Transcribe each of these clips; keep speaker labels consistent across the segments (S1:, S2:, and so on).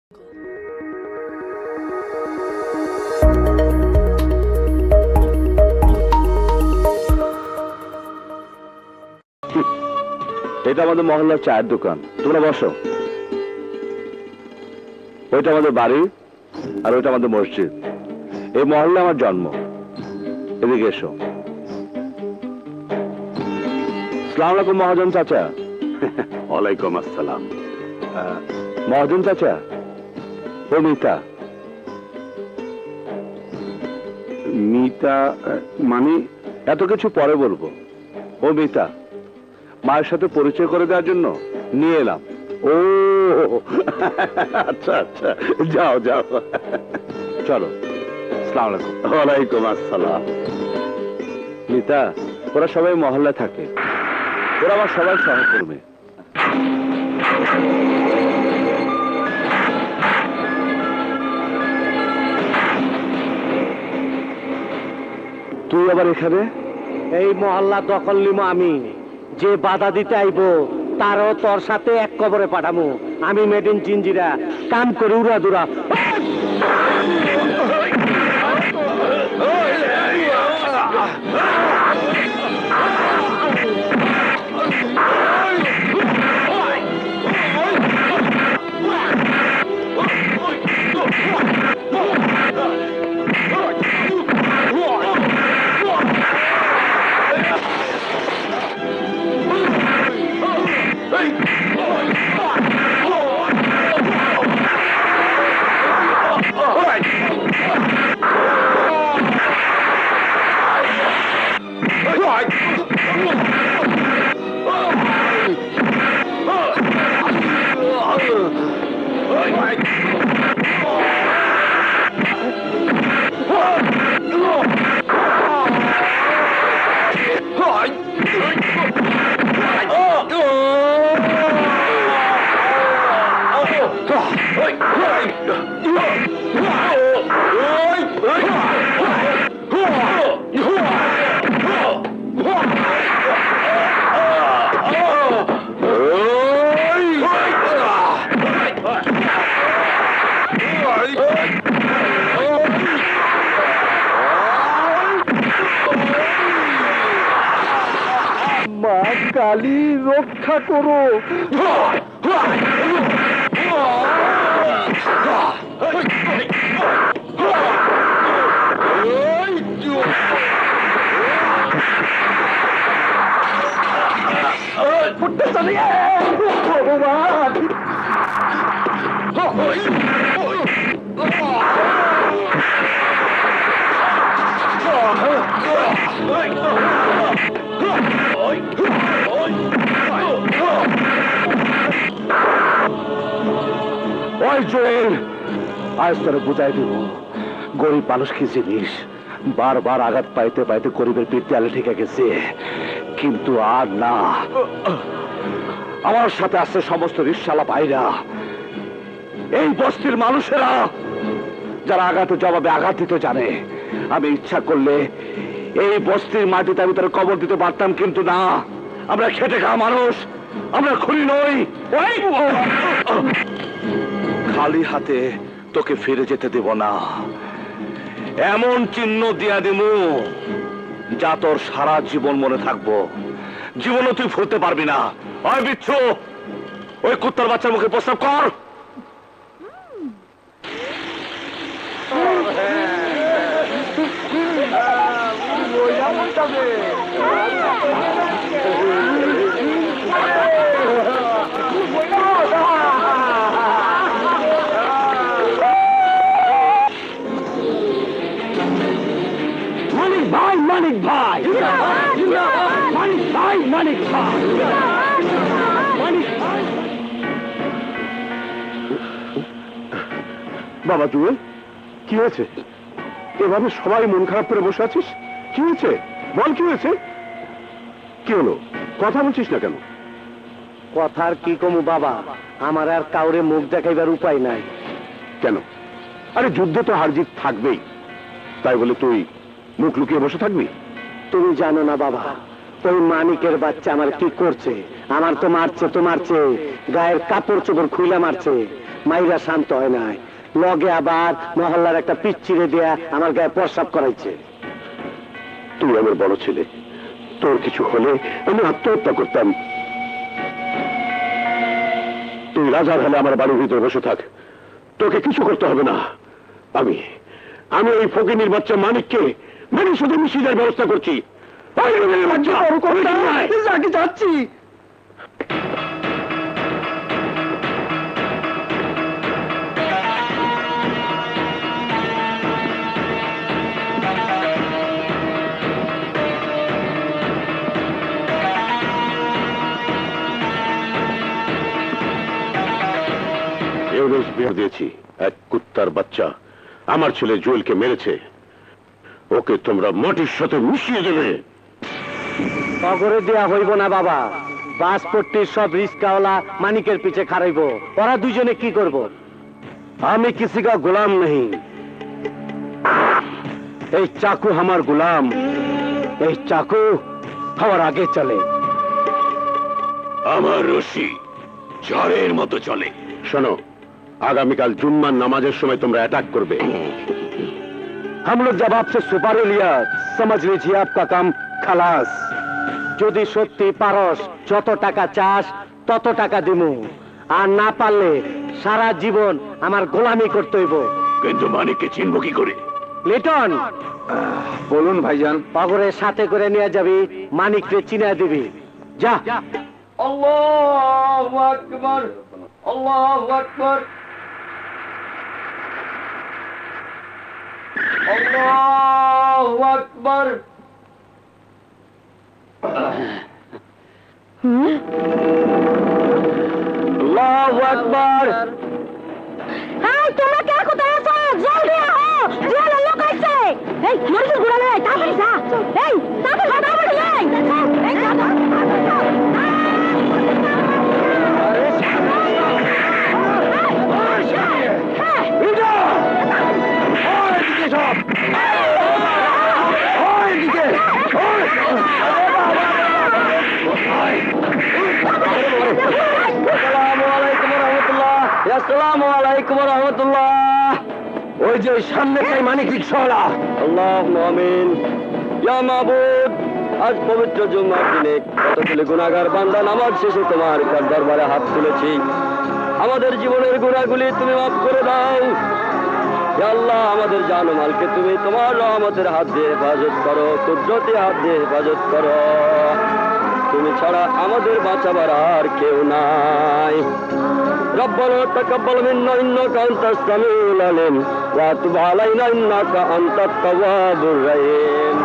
S1: এটা আমাদের মহল্লার চায়ের দোকান, তোমরা বসো। ওইটা আমাদের বাড়ি আর ওইটা আমাদের মসজিদ। এই মহল্লা আমার জন্ম। এদিকে এসো। আসসালামু আলাইকুম মহাজন চাচা।
S2: ওয়ালাইকুম আসসালাম।
S1: মহাজন চাচা, ও মিতা।
S2: মিতা মানে?
S1: এত কিছু পরে বলবো। ও মিতা, মায়ের সাথে পরিচয় করে দেওয়ার জন্য নিয়ে এলাম।
S2: ও আচ্ছা আচ্ছা, যাও যাও,
S1: চলো। আসসালামু আলাইকুম।
S2: ওয়ালাইকুম আসসালাম।
S1: মিতা, ওরা সবাই মহল্লায় থাকে, ওরা আমার সবাই সহকর্মী। তুই আবার এখানে?
S3: এই মহল্লা দখল নিব আমি। যে বাধা দিতে আইব তারও তোর সাথে এক কবরে পাঠামু। আমি মেড ইন জিঞ্জিরা, কাম করে উড়া দুরা। মা কালী রক্ষা করো। আজ তোরা বুঝাই দিব গরিব মানুষ কি জিনিস। বারবার আঘাত পাইতে পাইতে গরিবের পিঠ দেয়ালে ঠেকে গেছে, কিন্তু আর না। আমার সাথে আছে সমস্ত রিকশালা ভাইরা, এই বস্তির মানুষেরা, যারা আঘাতের জবাবে আঘাত দিতে জানে। আমি ইচ্ছা করলে এই বস্তির মাটিতে আমি তার কবর দিতে পারতাম, কিন্তু না। আমরা খেটে খাওয়া মানুষ, আমরা খুনি নই। খালি হাতে তোকে ফিরে যেতে দেব না। এমন চিহ্ন দিয়া দিমু যা তোর সারা জীবন মনে থাকবো। জীবনও তুই ভুলতে পারবি না। ওই বিচ্ছু, ওই কুত্তার বাচ্চার মুখে প্রস্তাব কর। মানিক ভাই, মানিক ভাই, মানিক ভাই, মানিক ভাই। বাবা জুয়েল, কি হয়েছে? এভাবে সবাই মন খারাপ করে বসে আছিস? কি হয়েছে বল, কি হয়েছে? কি হলো, কথা বলছিস না কেন? কথার কি কমু বাবা, আমার আর কাউরে মুখ দেখাইবার উপায় নাই। কেন? আরে যুদ্ধে তো হার জিত থাকবেই, তাই বলে তুই মুখ লুকিয়ে বসে থাকবি? তুমি জানো না বাবা, ওই মানিকের বাচ্চা আমার কি করছে। আমার তো মারছে, গায়ের কাপড় চোপড় খুলে মারছে,
S4: মাইরা শান্ত হয় নাই, লগে আবার মহল্লার একটা পিচ্চিরে দেয়া আমার গায়ে প্রস্রাব করাইছে।
S3: তুই আমার বড় ছেলে, তোর কিছু হলে আমি আত্মহত্যা করতাম। তুই রাজার হলে আমার বাড়ির ভিতরে বসে থাক, তোকে কিছু করতে হবে না। আমি আমি ওই ফকিনীর বাচ্চা মানিককে মানির সাথে মিশিয়ে দেওয়ার ব্যবস্থা করছি। যাচ্ছি। বিয়ে দিয়েছি, এক কুত্তার বাচ্চা আমার ছেলে জুয়েলকে মেরেছে, ওকে তোমরা মাটির সাথে মিশিয়ে দেবে।
S4: অগরে দেয়া হইব না বাবা, বাসপট্টির সব রিস্কাওয়ালা মানিকের পিছে খারাইব। ওরা দুজনে কি করব? আমি কিসি কা গোলাম নেই, এই চাকু আমার গোলাম, এই চাকু আমার আগে চলে।
S3: আমার রশি ঝড়ের মতো চলে। শোনো, আগামীকাল জুম্মার নামাজের সময় তোমরা অ্যাটাক করবে।
S4: हम लोग जब आपसे सुपारी लिया समझ लीजिए आपका काम खलास। যদি সত্যি পারস যত টাকা চাস তত টাকা দিমু, আর না পারলে সারা জীবন আমার গোলামি করতে হইব।
S3: কিন্তু মানিককে চিনব কি করে?
S4: লিটন,
S2: বলুন ভাইজান।
S4: পাগরের সাথে করে নিয়ে যাবি, মানিককে চিনা দিবি। যা।
S5: আল্লাহু আকবার, আল্লাহু আকবার, আল্লাহু আকবার।
S4: আল্লাহু আকবার।
S6: এই তোমরা কে কোথায় আছো? জলদি আহো, জেলে লোক আইছে। এই মরিস গুড়ালে তাড়াতাড়ি যা। এই তাড়াতাড়ি যা, এই যা।
S4: আসসালামু আলাইকুম ওয়া রাহমাতুল্লাহ। ওই যে সামনেটাই মানিক রিকশাওয়ালা। আল্লাহুম্মা আমিন। ইয়া মাবুদ, আজ পবিত্র জুমার দিনে কতগুলো গুনাহগার বান্দা নামাজ শেষে তোমার দরবারে হাত তুলেছি। আমাদের জীবনের গুনাহগুলি তুমি মাফ করে দাও। ইয়া আল্লাহ, আমাদের জান ও মালকে তুমি তোমার রহমতের হাত দিয়ে হেফাজত করো, কুদরতি হাত দিয়ে হেফাজত করো। তুমি ছাড়া আমাদের বাঁচাবার আর কেউ নাই। ربنا تقبل منا إنك أنت السميع العليم وتب علينا إنك أنت التواب الرحيم.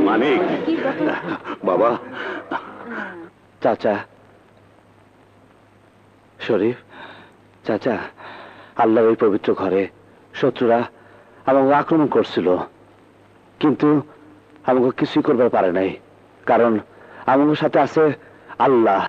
S3: মানিক, বাবা,
S1: চাচা, শরীফ, চাচা, আল্লাহর এই পবিত্র ঘরে শত্রুরা আমাকে আক্রমণ করছিল, কিন্তু আমাকে কিছুই করবার পারে নাই, কারণ আমার সাথে আছে আল্লাহ।